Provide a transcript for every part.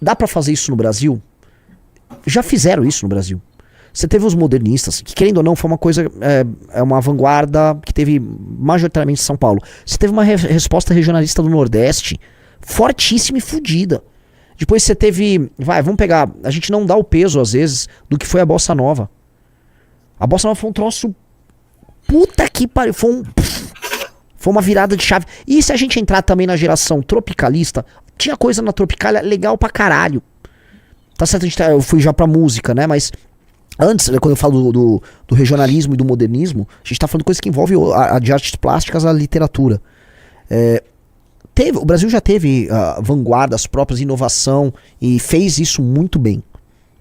Dá pra fazer isso no Brasil? Já fizeram isso no Brasil. Você teve os modernistas, que querendo ou não foi uma coisa, uma vanguarda que teve majoritariamente em São Paulo. Você teve uma resposta regionalista do Nordeste fortíssima e fodida. Depois você teve, vamos pegar, a gente não dá o peso às vezes do que foi a Bossa Nova. A Bossa Nova foi um troço, puta que pariu, foi uma virada de chave. E se a gente entrar também na geração tropicalista, tinha coisa na Tropicália legal pra caralho. Tá certo, eu fui já pra música, né, mas antes, quando eu falo do regionalismo e do modernismo, a gente tá falando de coisa que envolve de artes plásticas a literatura. O Brasil já teve vanguardas próprias, inovação, e fez isso muito bem.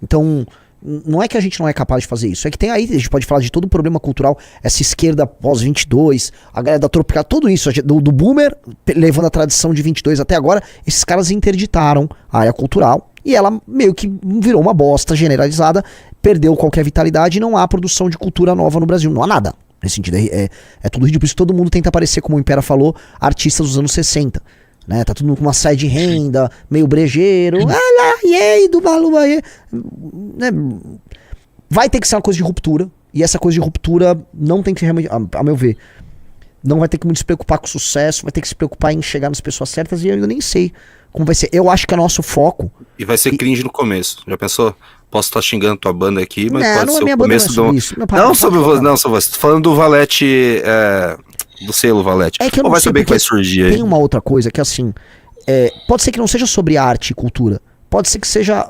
Então, não é que a gente não é capaz de fazer isso, é que tem aí, a gente pode falar de todo o problema cultural, essa esquerda pós-22, a galera da Tropical, tudo isso, do boomer, levando a tradição de 22 até agora, esses caras interditaram a área cultural, e ela meio que virou uma bosta generalizada, perdeu qualquer vitalidade e não há produção de cultura nova no Brasil, não há nada. Nesse sentido, é tudo ridículo. Por isso todo mundo tenta aparecer, como o Impera falou, artistas dos anos 60. Né? Tá tudo mundo com uma saia de renda, meio brejeiro. Do Balu, né? Vai ter que ser uma coisa de ruptura. E essa coisa de ruptura não tem que realmente, a meu ver, não vai ter que muito se preocupar com o sucesso, vai ter que se preocupar em chegar nas pessoas certas, e eu ainda nem sei como vai ser. Eu acho que é nosso foco. E vai ser cringe no começo. Já pensou? Posso estar xingando tua banda aqui, mas não, pode ser o começo do... Não sobre você. Tô falando do Valete, do selo Valete. É que eu não vai sei, saber que vai surgir aí. Tem uma outra coisa que assim, pode ser que não seja sobre arte e cultura. Pode ser que seja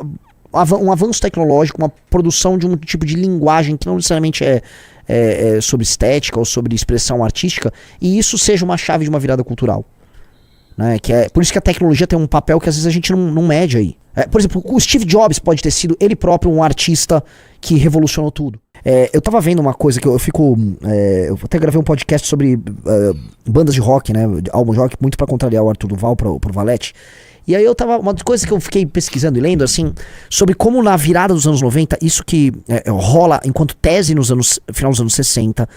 um avanço tecnológico, uma produção de um tipo de linguagem que não necessariamente é sobre estética ou sobre expressão artística, e isso seja uma chave de uma virada cultural. Né? Por isso que a tecnologia tem um papel que às vezes a gente não mede aí. Por exemplo, o Steve Jobs pode ter sido ele próprio um artista que revolucionou tudo. Eu tava vendo uma coisa que eu fico... eu até gravei um podcast sobre bandas de rock, né? Álbum de rock, muito pra contrariar o Arthur Duval pro Valete. E aí uma das coisas que eu fiquei pesquisando e lendo, assim, sobre como na virada dos anos 90, isso que rola enquanto tese no final dos anos 60,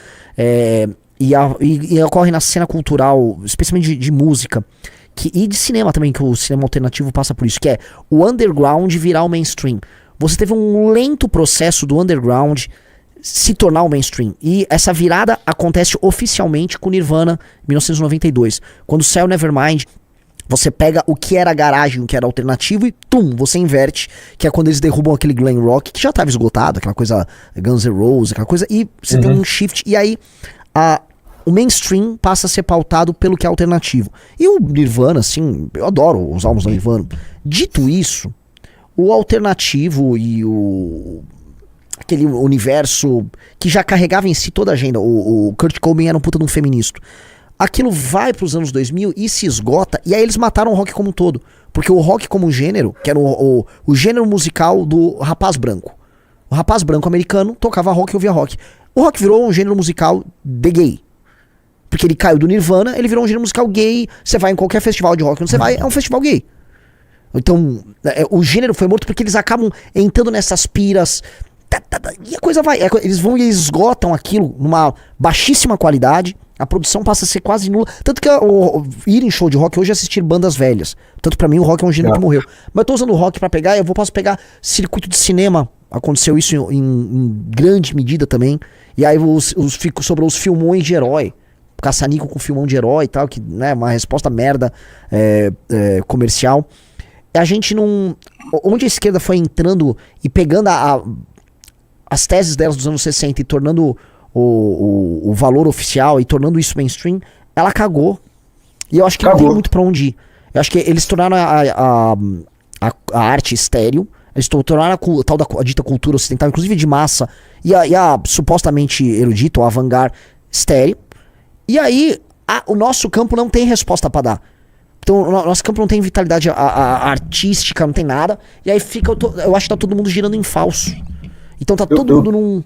e ocorre na cena cultural, especialmente de música, e de cinema também, que o cinema alternativo passa por isso, que é o underground virar o mainstream. Você teve um lento processo do underground se tornar o mainstream. E essa virada acontece oficialmente com Nirvana, em 1992. Quando saiu Nevermind, você pega o que era garagem, o que era alternativo, e você inverte, que é quando eles derrubam aquele glam rock, que já estava esgotado, aquela coisa Guns N' Roses, aquela coisa, e você tem um shift, e aí o mainstream passa a ser pautado pelo que é alternativo. E o Nirvana, assim, eu adoro os álbuns do Nirvana. Dito isso, o alternativo e aquele universo que já carregava em si toda a agenda, o Kurt Cobain era um puta de um feminista. Aquilo vai pros anos 2000 e se esgota, e aí eles mataram o rock como um todo. Porque o rock como gênero, que era o gênero musical do rapaz branco. O rapaz branco americano tocava rock e ouvia rock. O rock virou um gênero musical de gay. Porque ele caiu do Nirvana, ele virou um gênero musical gay. Você vai em qualquer festival de rock onde você vai, é um festival gay. Então, o gênero foi morto porque eles acabam entrando nessas piras. E a coisa vai. Eles vão e esgotam aquilo numa baixíssima qualidade. A produção passa a ser quase nula. Tanto que ir em show de rock hoje é assistir bandas velhas. Tanto pra mim o rock é um gênero que morreu. Mas eu tô usando o rock pra pegar, posso pegar circuito de cinema. Aconteceu isso em grande medida também. E aí sobrou os filmões de herói. Caça-níquel com filmão de herói e tal, que né, uma resposta merda comercial. A gente não... Onde a esquerda foi entrando e pegando as teses delas dos anos 60 e tornando o valor oficial e tornando isso mainstream, ela cagou. E eu acho que não tem muito pra onde ir. Eu acho que eles tornaram a arte estéril, eles tornaram a tal da dita cultura ocidental, inclusive de massa, e a supostamente erudita, ou avant-garde, estéril. E aí, o nosso campo não tem resposta pra dar. Então, o nosso campo não tem vitalidade artística, não tem nada. E aí eu acho que tá todo mundo girando em falso. Então tá todo mundo num...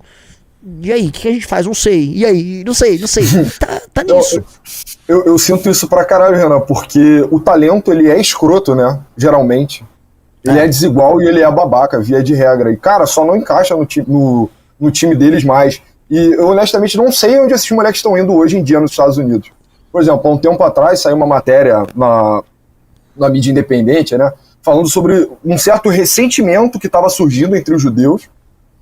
E aí, o que a gente faz? Não sei. E aí? Não sei. Tá nisso. Eu sinto isso pra caralho, Renan, porque o talento, ele é escroto, né? Geralmente. Ele é desigual e ele é babaca, via de regra. E, cara, só não encaixa no time deles mais. E eu, honestamente, não sei onde esses moleques estão indo hoje em dia nos Estados Unidos. Por exemplo, há um tempo atrás saiu uma matéria na mídia independente, né, falando sobre um certo ressentimento que estava surgindo entre os judeus,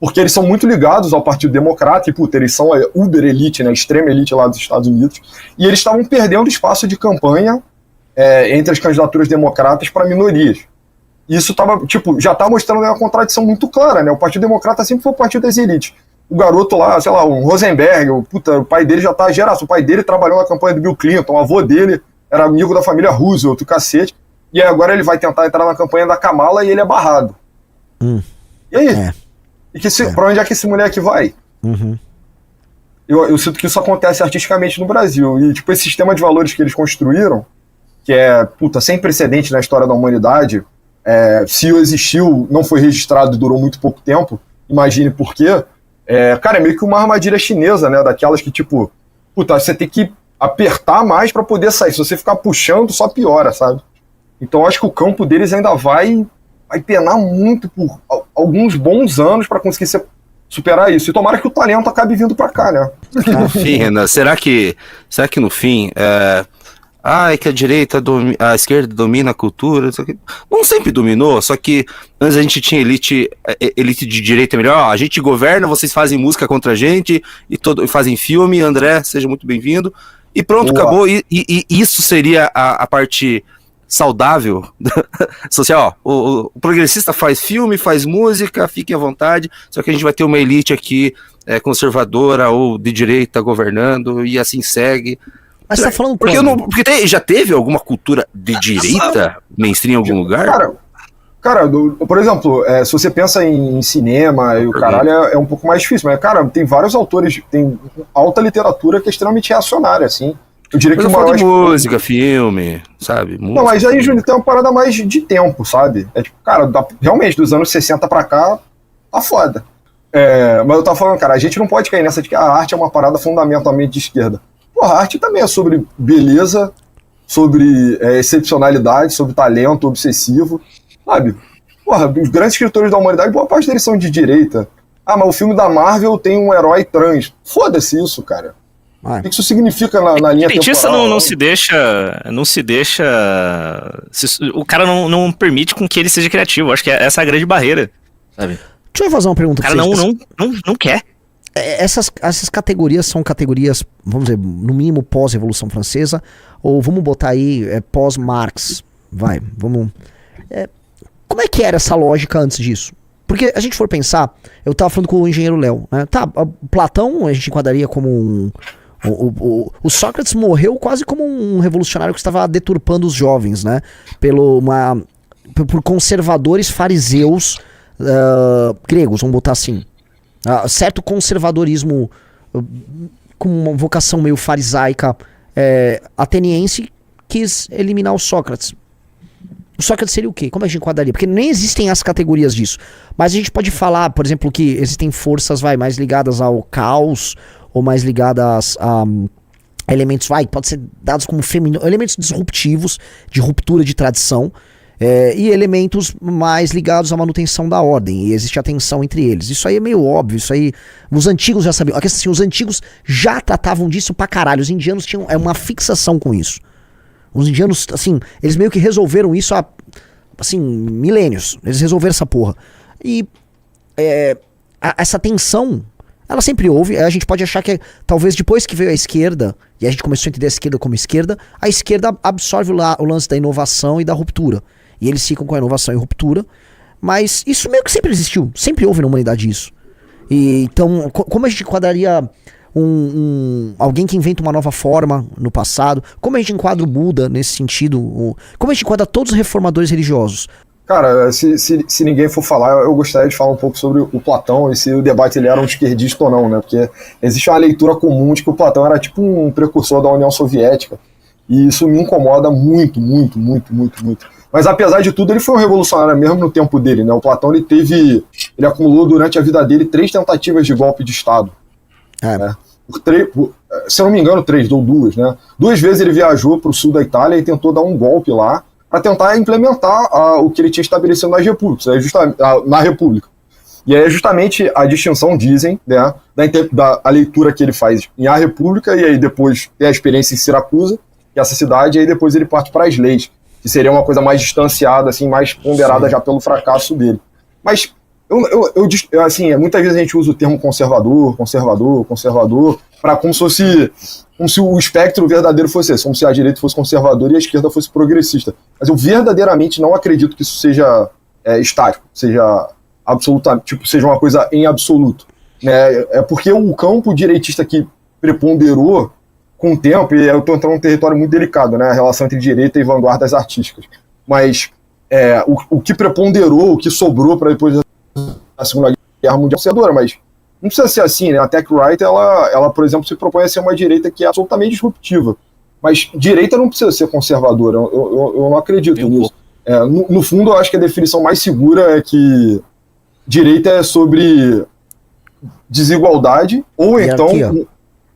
porque eles são muito ligados ao Partido Democrata, e, puta, eles são a uber elite, né, a extrema elite lá dos Estados Unidos, e eles estavam perdendo espaço de campanha entre as candidaturas democratas para minorias. E isso tava, tipo, já está mostrando uma contradição muito clara, né, o Partido Democrata sempre foi o partido das elites. O garoto lá, sei lá, o Rosenberg, o pai dele já tá geração, o pai dele trabalhou na campanha do Bill Clinton, o avô dele era amigo da família Roosevelt, o cacete, e aí agora ele vai tentar entrar na campanha da Kamala e ele é barrado. E aí? Pra onde é que esse moleque vai? Uhum. Eu sinto que isso acontece artisticamente no Brasil, e tipo, esse sistema de valores que eles construíram, que é, puta, sem precedente na história da humanidade, se existiu, não foi registrado e durou muito pouco tempo, imagine por quê. Cara, é meio que uma armadilha chinesa, né? Daquelas que, tipo, puta, você tem que apertar mais pra poder sair. Se você ficar puxando, só piora, sabe? Então eu acho que o campo deles ainda vai penar muito por alguns bons anos pra conseguir superar isso. E tomara que o talento acabe vindo pra cá, né? Enfim, Renan, será que no fim é que a esquerda domina a cultura? Não sempre dominou, só que antes a gente tinha elite de direita melhor. A gente governa, vocês fazem música contra a gente e fazem filme. André, seja muito bem-vindo. E pronto, Boa. acabou. E isso seria a parte saudável social. O progressista faz filme, faz música, fiquem à vontade. Só que a gente vai ter uma elite aqui conservadora ou de direita governando e assim segue. Mas você tá falando porque já teve alguma cultura de direita mainstream em algum lugar? Cara, por exemplo, se você pensa em cinema e o caralho, é um pouco mais difícil, mas, cara, tem vários autores, tem alta literatura que é extremamente reacionária, assim. Eu diria Mas que eu falo de música, filme, sabe? Música, não, mas aí, Júnior, tem uma parada mais de tempo, sabe? Tipo, cara, realmente, dos anos 60 pra cá, tá foda. Mas eu tava falando, cara, a gente não pode cair nessa de que a arte é uma parada fundamentalmente de esquerda. Porra, a arte também é sobre beleza, sobre excepcionalidade, sobre talento obsessivo, sabe? Porra, os grandes escritores da humanidade, boa parte deles são de direita. Ah, mas o filme da Marvel tem um herói trans. Foda-se isso, cara. O que isso significa na linha temporal? Cientista não se deixa... O cara não permite com que ele seja criativo. Acho que essa é a grande barreira, sabe? Deixa eu fazer uma pergunta pra vocês. O cara não quer. Essas categorias são categorias, vamos dizer, no mínimo pós-Revolução Francesa, ou vamos botar aí pós-Marx, vamos... como é que era essa lógica antes disso? Porque a gente for pensar, eu tava falando com o engenheiro Léo, né? Platão a gente enquadraria como o Sócrates morreu quase como um revolucionário que estava deturpando os jovens, né? Por conservadores fariseus gregos, vamos botar assim. Certo conservadorismo com uma vocação meio farisaica ateniense quis eliminar o Sócrates. O Sócrates seria o quê? Como a gente enquadraria? Porque nem existem as categorias disso. Mas a gente pode falar, por exemplo, que existem forças mais ligadas ao caos ou mais ligadas a elementos, pode ser dados como elementos disruptivos, de ruptura de tradição, e elementos mais ligados à manutenção da ordem, e existe a tensão entre eles. Isso aí é meio óbvio, isso aí os antigos já sabiam. A questão assim, os antigos já tratavam disso pra caralho, os indianos tinham uma fixação com isso. Os indianos, assim, eles meio que resolveram isso há, assim, milênios, eles resolveram essa porra. E essa tensão, ela sempre houve. A gente pode achar que talvez depois que veio a esquerda, e a gente começou a entender a esquerda como esquerda, a esquerda absorve o lance da inovação e da ruptura. E eles ficam com a inovação e ruptura, mas isso meio que sempre existiu, sempre houve na humanidade isso. E, então, como a gente enquadraria alguém que inventa uma nova forma no passado? Como a gente enquadra o Buda nesse sentido? Como a gente enquadra todos os reformadores religiosos? Cara, se ninguém for falar, eu gostaria de falar um pouco sobre o Platão e se o debate ele era um esquerdista ou não, né? Porque existe uma leitura comum de que o Platão era tipo um precursor da União Soviética, e isso me incomoda muito, muito, muito, muito, muito. Mas apesar de tudo, ele foi um revolucionário mesmo no tempo dele, né? O Platão ele acumulou durante a vida dele 3 tentativas de golpe de Estado. Né? Se eu não me engano, 3 ou 2, né? 2 vezes ele viajou para o sul da Itália e tentou dar um golpe lá para tentar implementar o que ele tinha estabelecido nas repúblicas, na República. E aí é justamente a distinção, dizem, né, da leitura que ele faz em A República, e aí depois tem a experiência em Siracusa, que é essa cidade, e aí depois ele parte para as leis. que seria uma coisa mais distanciada, assim, mais ponderada já pelo fracasso dele. Mas assim, muitas vezes a gente usa o termo conservador, para como se o espectro verdadeiro fosse esse, como se a direita fosse conservadora e a esquerda fosse progressista. Mas eu verdadeiramente não acredito que isso seja estático, seja absolutamente, tipo, seja uma coisa em absoluto. Né? É porque o campo direitista que preponderou com o tempo, e eu estou entrando num território muito delicado, né? A relação entre direita e vanguardas artísticas. Mas o que preponderou, o que sobrou para depois da Segunda Guerra Mundial, mas não precisa ser assim, né? A Tech Right, ela, por exemplo, se propõe a ser uma direita que é absolutamente disruptiva. Mas direita não precisa ser conservadora, eu não acredito nisso. No fundo, eu acho que a definição mais segura é que direita é sobre desigualdade ou então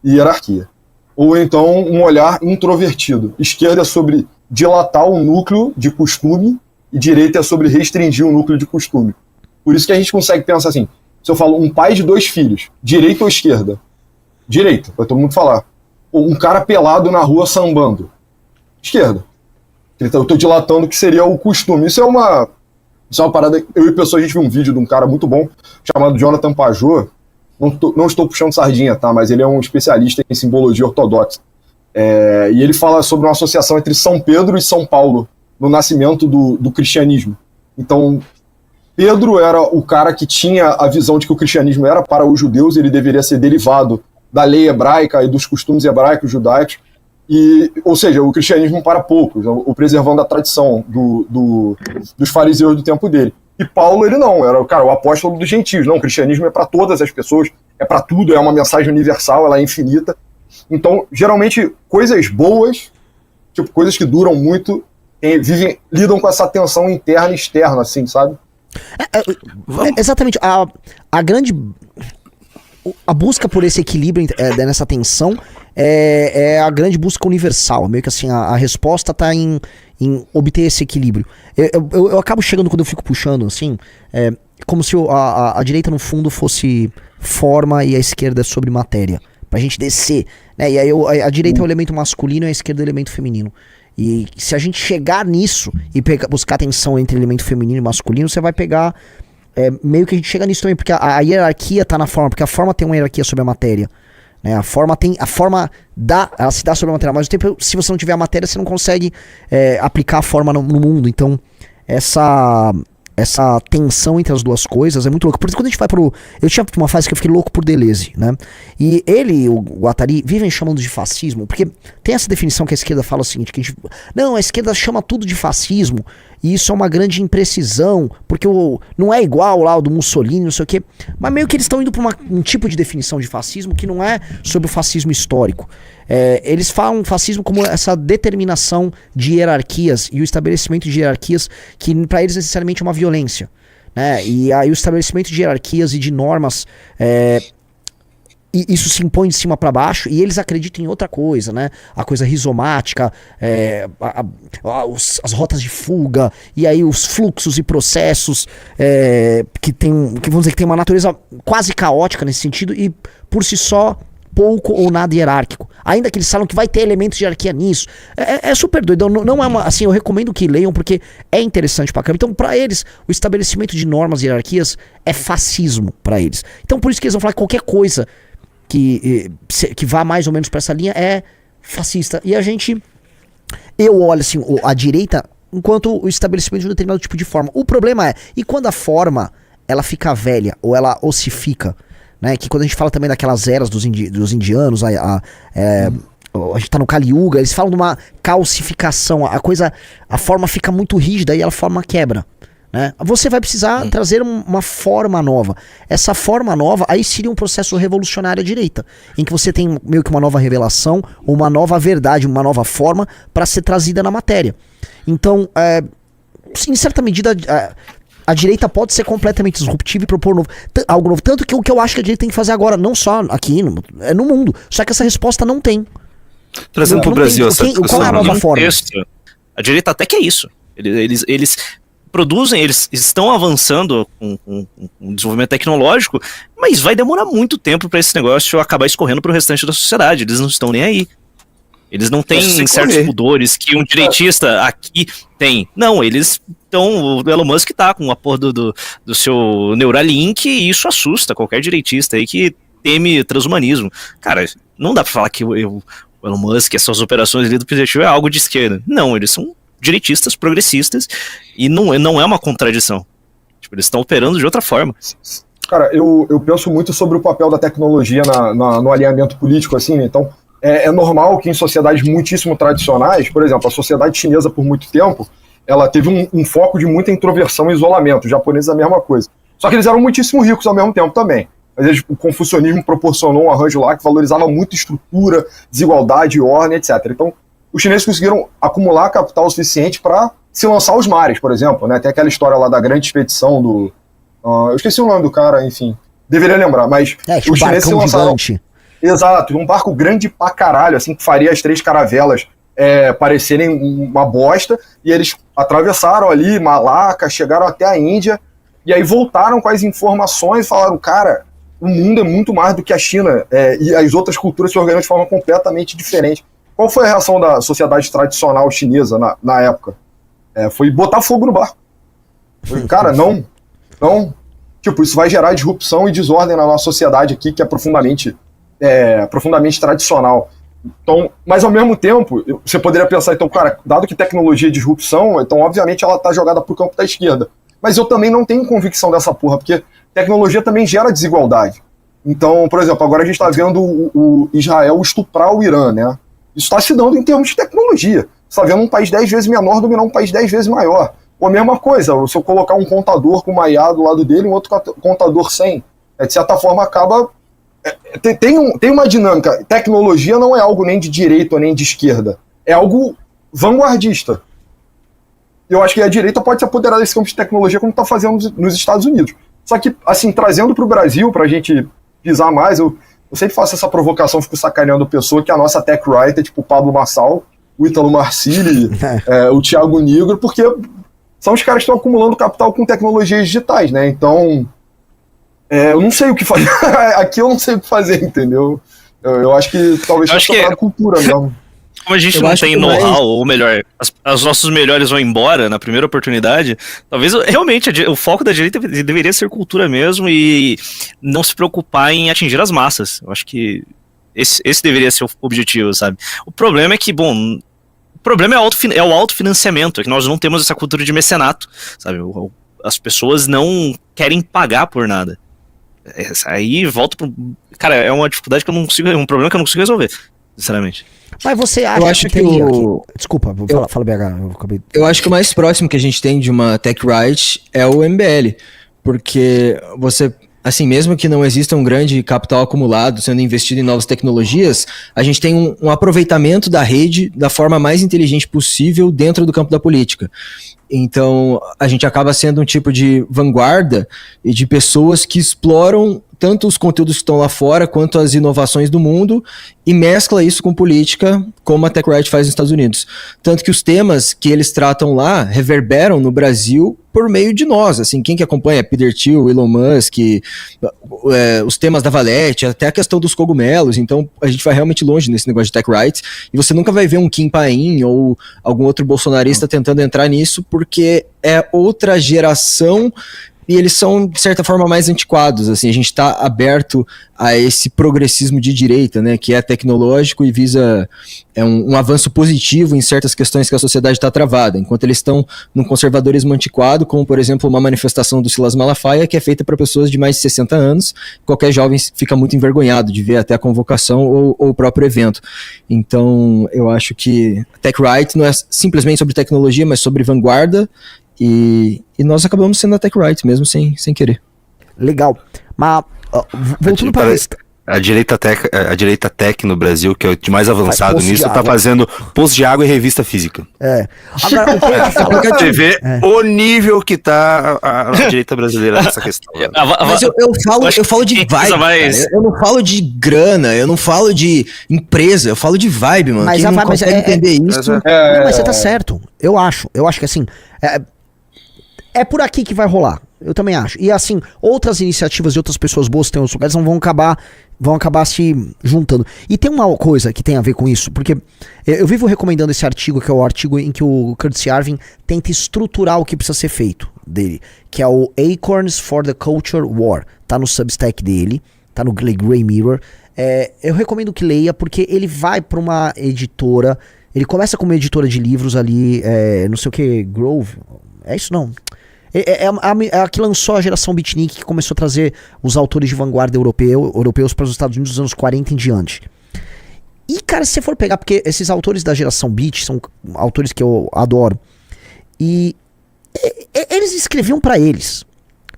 hierarquia. Ou então um olhar introvertido. Esquerda é sobre dilatar o núcleo de costume e direita é sobre restringir o núcleo de costume. Por isso que a gente consegue pensar assim, se eu falo um pai de 2 filhos, direita ou esquerda? Direita, vai todo mundo falar. Ou um cara pelado na rua sambando? Esquerda. Eu tô dilatando o que seria o costume. Isso é uma parada. Eu e pessoas, a gente viu um vídeo de um cara muito bom, chamado Jonathan Pajot. Não estou puxando sardinha, tá? Mas ele é um especialista em simbologia ortodoxa. E ele fala sobre uma associação entre São Pedro e São Paulo, no nascimento do cristianismo. Então, Pedro era o cara que tinha a visão de que o cristianismo era para os judeus, ele deveria ser derivado da lei hebraica e dos costumes hebraicos judaicos, ou seja, o cristianismo para poucos, o preservando a tradição dos fariseus do tempo dele. E Paulo, ele não, era o apóstolo dos gentios. Não, o cristianismo é para todas as pessoas, é para tudo, é uma mensagem universal, ela é infinita. Então, geralmente, coisas boas, tipo, coisas que duram muito, lidam com essa tensão interna e externa, assim, sabe? Exatamente. A grande... A busca por esse equilíbrio nessa tensão é a grande busca universal. Meio que assim, a resposta tá em obter esse equilíbrio. Eu acabo chegando, quando eu fico puxando, assim, como se a direita no fundo fosse forma e a esquerda é sobre matéria. Pra gente descer, né? E aí a direita é o elemento masculino e a esquerda é o elemento feminino. E se a gente chegar nisso e buscar tensão entre elemento feminino e masculino, você vai pegar... meio que a gente chega nisso também, porque a hierarquia tá na forma, porque a forma tem uma hierarquia sobre a matéria, né? A forma ela se dá sobre a matéria, mas ao tempo, se você não tiver a matéria, você não consegue aplicar a forma no mundo. Então essa tensão entre as duas coisas é muito louca. Por isso, quando a gente vai eu tinha uma fase que eu fiquei louco por Deleuze, né? E ele, o Guattari, vivem chamando de fascismo, porque tem essa definição que a esquerda fala o seguinte, que a esquerda chama tudo de fascismo, e isso é uma grande imprecisão, porque não é igual lá o do Mussolini, não sei o quê. Mas meio que eles estão indo para um tipo de definição de fascismo que não é sobre o fascismo histórico. Eles falam fascismo como essa determinação de hierarquias e o estabelecimento de hierarquias que para eles necessariamente é uma violência, né? E aí o estabelecimento de hierarquias e de normas, e isso se impõe de cima para baixo, e eles acreditam em outra coisa, né? A coisa rizomática, as rotas de fuga, e aí os fluxos e processos que vamos dizer que tem uma natureza quase caótica nesse sentido, e por si só pouco ou nada hierárquico. Ainda que eles falam que vai ter elementos de hierarquia nisso. É super doido. Não é assim, eu recomendo que leiam, porque é interessante pra caramba. Então, pra eles, o estabelecimento de normas e hierarquias é fascismo pra eles. Então, por isso que eles vão falar que qualquer coisa que vá mais ou menos pra essa linha é fascista. E eu olho assim, a direita enquanto o estabelecimento de um determinado tipo de forma. O problema e quando a forma ela fica velha ou ela ossifica, né? Que quando a gente fala também daquelas eras dos indianos, a gente tá no Kali Yuga, eles falam de uma calcificação, a forma fica muito rígida e a forma quebra, né? Você vai precisar trazer uma forma nova. Essa forma nova, aí seria um processo revolucionário à direita, em que você tem meio que uma nova revelação, uma nova verdade, uma nova forma para ser trazida na matéria. Então, em certa medida, a direita pode ser completamente disruptiva e propor algo novo. Tanto que o que eu acho que a direita tem que fazer agora, não só aqui, no mundo. Só que essa resposta não tem. Trazendo pro Brasil qual é a nova forma? A direita até que é isso. Eles produzem, eles estão avançando com o desenvolvimento tecnológico, mas vai demorar muito tempo para esse negócio acabar escorrendo pro restante da sociedade. Eles não estão nem aí. Eles não têm sem certos correr. pudores que um direitista aqui tem. Não, eles estão. O Elon Musk tá com a porra do seu Neuralink e isso assusta qualquer direitista aí que teme transhumanismo. Cara, não dá pra falar que o Elon Musk, essas operações ali do objetivo é algo de esquerda. Não, eles são direitistas, progressistas e não é uma contradição. Tipo, eles estão operando de outra forma. Cara, eu penso muito sobre o papel da tecnologia no alinhamento político, assim, né? Então, é normal que em sociedades muitíssimo tradicionais, por exemplo, a sociedade chinesa por muito tempo, ela teve um foco de muita introversão e isolamento. Os japoneses a mesma coisa. Só que eles eram muitíssimo ricos ao mesmo tempo também. Mas o confucionismo proporcionou um arranjo lá que valorizava muito estrutura, desigualdade, ordem, etc. Então, os chineses conseguiram acumular capital suficiente para se lançar aos mares, por exemplo, né? Tem aquela história lá da grande expedição do... eu esqueci o nome do cara, enfim. Deveria lembrar, mas Tinha os chineses se lançaram... gigante. Exato, um barco grande pra caralho, assim, que faria as 3 caravelas parecerem uma bosta, e eles atravessaram ali Malaca, chegaram até a Índia, e aí voltaram com as informações e falaram, cara, o mundo é muito mais do que a China, e as outras culturas se organizam de forma completamente diferente. Qual foi a reação da sociedade tradicional chinesa na época? Foi botar fogo no barco. Foi, cara, não. Tipo, isso vai gerar disrupção e desordem na nossa sociedade aqui, que é profundamente tradicional. Então, mas ao mesmo tempo, você poderia pensar, então, cara, dado que tecnologia é disrupção, então obviamente ela tá jogada pro campo da esquerda. Mas eu também não tenho convicção dessa porra, porque tecnologia também gera desigualdade. Então, por exemplo, agora a gente tá vendo o Israel estuprar o Irã, né? Isso está se dando em termos de tecnologia. Você tá vendo um país 10 vezes menor dominar um país 10 vezes maior. Ou a mesma coisa, se eu colocar um contador com uma IA do lado dele e um outro contador sem, de certa forma acaba... Tem uma dinâmica. Tecnologia não é algo nem de direita nem de esquerda. É algo vanguardista. Eu acho que a direita pode se apoderar desse campo de tecnologia como está fazendo nos Estados Unidos. Só que, assim, trazendo para o Brasil, para a gente pisar mais, eu sempre faço essa provocação, fico sacaneando a pessoa que a nossa tech writer é tipo o Pablo Marçal, o Ítalo Marcilli, o Thiago Nigro, porque são os caras que estão acumulando capital com tecnologias digitais, né? Então... eu não sei o que fazer. Aqui eu não sei o que fazer, entendeu? Eu acho que talvez seja cultura mesmo. Como a gente não tem know-how, ou melhor, os nossos melhores vão embora na primeira oportunidade, talvez realmente o foco da direita deveria ser cultura mesmo e não se preocupar em atingir as massas. Eu acho que esse deveria ser o objetivo, sabe? O problema é que, o problema é o autofinanciamento, é que nós não temos essa cultura de mecenato, sabe? As pessoas não querem pagar por nada. Aí volta pro... Cara, é uma dificuldade que eu não consigo... um problema que eu não consigo resolver, sinceramente. Mas você acha eu acho que Desculpa, fala BH. Eu acho que o mais próximo que a gente tem de uma tech right é o MBL. Porque você... Assim, mesmo que não exista um grande capital acumulado sendo investido em novas tecnologias, a gente tem um aproveitamento da rede da forma mais inteligente possível dentro do campo da política. Então, a gente acaba sendo um tipo de vanguarda e de pessoas que exploram tanto os conteúdos que estão lá fora quanto as inovações do mundo e mescla isso com política, como a Tech Right faz nos Estados Unidos. Tanto que os temas que eles tratam lá reverberam no Brasil por meio de nós, assim, quem que acompanha Peter Thiel, Elon Musk, os temas da Valete, até a questão dos cogumelos. Então a gente vai realmente longe nesse negócio de Tech Right e você nunca vai ver um Kim Paim ou algum outro bolsonarista tentando entrar nisso porque é outra geração e eles são, de certa forma, mais antiquados, assim, a gente está aberto a esse progressismo de direita, né, que é tecnológico e visa um avanço positivo em certas questões que a sociedade está travada, enquanto eles estão num conservadorismo antiquado, como, por exemplo, uma manifestação do Silas Malafaia, que é feita para pessoas de mais de 60 anos, qualquer jovem fica muito envergonhado de ver até a convocação ou o próprio evento. Então, eu acho que Tech Right não é simplesmente sobre tecnologia, mas sobre vanguarda, e nós acabamos sendo a Tech Right mesmo, sem querer. Legal. Mas, voltando para a direita tech no Brasil, que é o de mais avançado nisso, tá fazendo post de água e revista física. Agora, o que eu falar? Você vê o nível que tá a direita brasileira nessa questão. Mas eu falo de vibe, cara. Eu não falo de grana, eu não falo de empresa, eu falo de vibe, mano. Mas quem não consegue entender isso... Não, mas você tá certo. Eu acho que assim... É por aqui que vai rolar. Eu também acho. E assim, outras iniciativas de outras pessoas boas que tem em outros lugares vão acabar se juntando. E tem uma coisa que tem a ver com isso, porque eu vivo recomendando esse artigo, que é o artigo em que o Curtis Yarvin tenta estruturar o que precisa ser feito dele, que é o Acorns for the Culture War. Tá no Substack dele, tá no Grey Mirror. Eu recomendo que leia, porque ele vai pra uma editora, ele começa como editora de livros ali, não sei o que, Grove, é isso não... É a que lançou a geração beatnik, que começou a trazer os autores de vanguarda europeus para os Estados Unidos dos anos 40 em diante. E, cara, se você for pegar, porque esses autores da geração beat são autores que eu adoro, e eles escreviam para eles.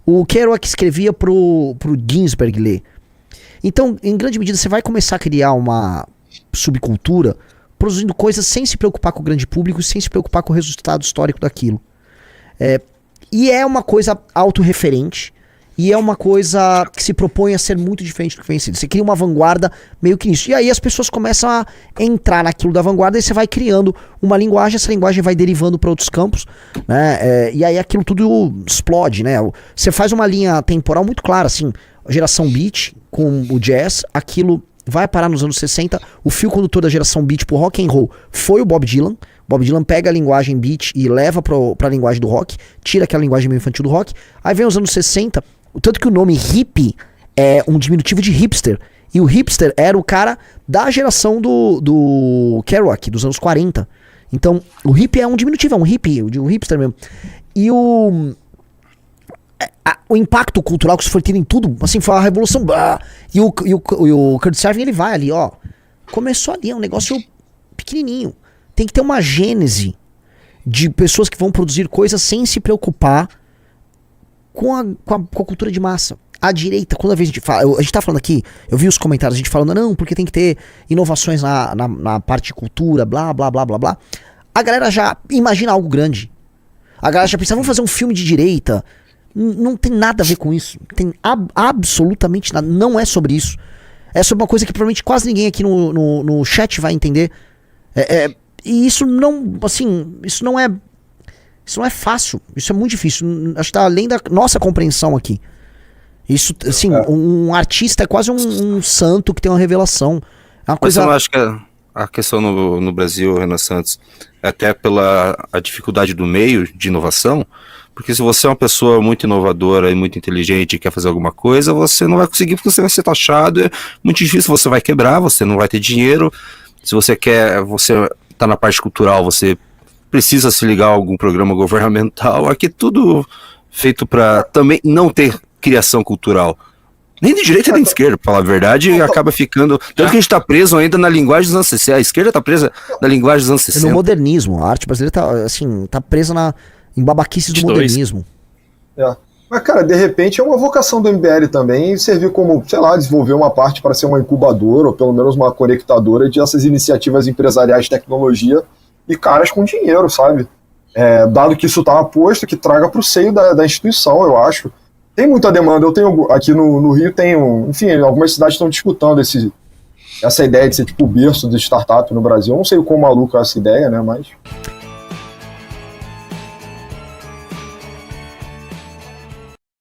O Kerouac escrevia pro Ginsberg ler. Então, em grande medida, você vai começar a criar uma subcultura produzindo coisas sem se preocupar com o grande público e sem se preocupar com o resultado histórico daquilo. E é uma coisa autorreferente, e é uma coisa que se propõe a ser muito diferente do que vem sendo. Você cria uma vanguarda meio que nisso. E aí as pessoas começam a entrar naquilo da vanguarda, e você vai criando uma linguagem, essa linguagem vai derivando para outros campos, né? E aí aquilo tudo explode, né? Você faz uma linha temporal muito clara, assim, a geração beat com o jazz, aquilo vai parar nos anos 60, o fio condutor da geração beat pro rock and roll foi o Bob Dylan. Bob Dylan pega a linguagem beat e leva pra linguagem do rock, tira aquela linguagem meio infantil do rock. Aí vem os anos 60, tanto que o nome hippie é um diminutivo de hipster. E o hipster era o cara da geração do Kerouac, dos anos 40. Então, o hippie é um diminutivo, é um hippie, um hipster mesmo. E o impacto cultural que isso foi tendo em tudo, assim, foi a revolução. E o Curtis Yarvin, ele vai ali, ó. Começou ali, é um negócio pequenininho. Tem que ter uma gênese de pessoas que vão produzir coisas sem se preocupar com a cultura de massa. A direita, quando a vez a gente fala, a gente tá falando aqui, eu vi os comentários, a gente falando, não, porque tem que ter inovações na parte de cultura, blá, blá, blá, blá, blá. A galera já imagina algo grande. A galera já pensa, vamos fazer um filme de direita. Não tem nada a ver com isso. Tem absolutamente nada. Não é sobre isso. É sobre uma coisa que provavelmente quase ninguém aqui no chat vai entender. E isso não, assim, isso não é fácil, isso é muito difícil, acho que tá além da nossa compreensão aqui. Isso, assim, um artista é quase um santo que tem uma revelação. É uma coisa... Mas eu não acho que a questão no Brasil, Renan Santos, é até pela a dificuldade do meio de inovação, porque se você é uma pessoa muito inovadora e muito inteligente e quer fazer alguma coisa, você não vai conseguir, porque você vai ser taxado, é muito difícil, você vai quebrar, você não vai ter dinheiro. Se você tá na parte cultural, você precisa se ligar a algum programa governamental. Aqui é tudo feito para também não ter criação cultural. Nem de direita nem de esquerda, pra falar a verdade, e acaba ficando... Tanto que a gente tá preso ainda na linguagem dos anos 60. A esquerda tá presa na linguagem dos anos 60. No modernismo, a arte brasileira tá, assim, tá presa em babaquices do modernismo. Mas, cara, de repente é uma vocação do MBL também servir como, sei lá, desenvolver uma parte para ser uma incubadora, ou pelo menos uma conectadora de essas iniciativas empresariais de tecnologia e caras com dinheiro, sabe? Dado que isso tá posto, que traga para o seio da instituição, eu acho. Tem muita demanda. Eu tenho, aqui no Rio, enfim, algumas cidades estão disputando essa ideia de ser tipo o berço de startup no Brasil. Eu não sei o quão maluco é essa ideia, né, mas...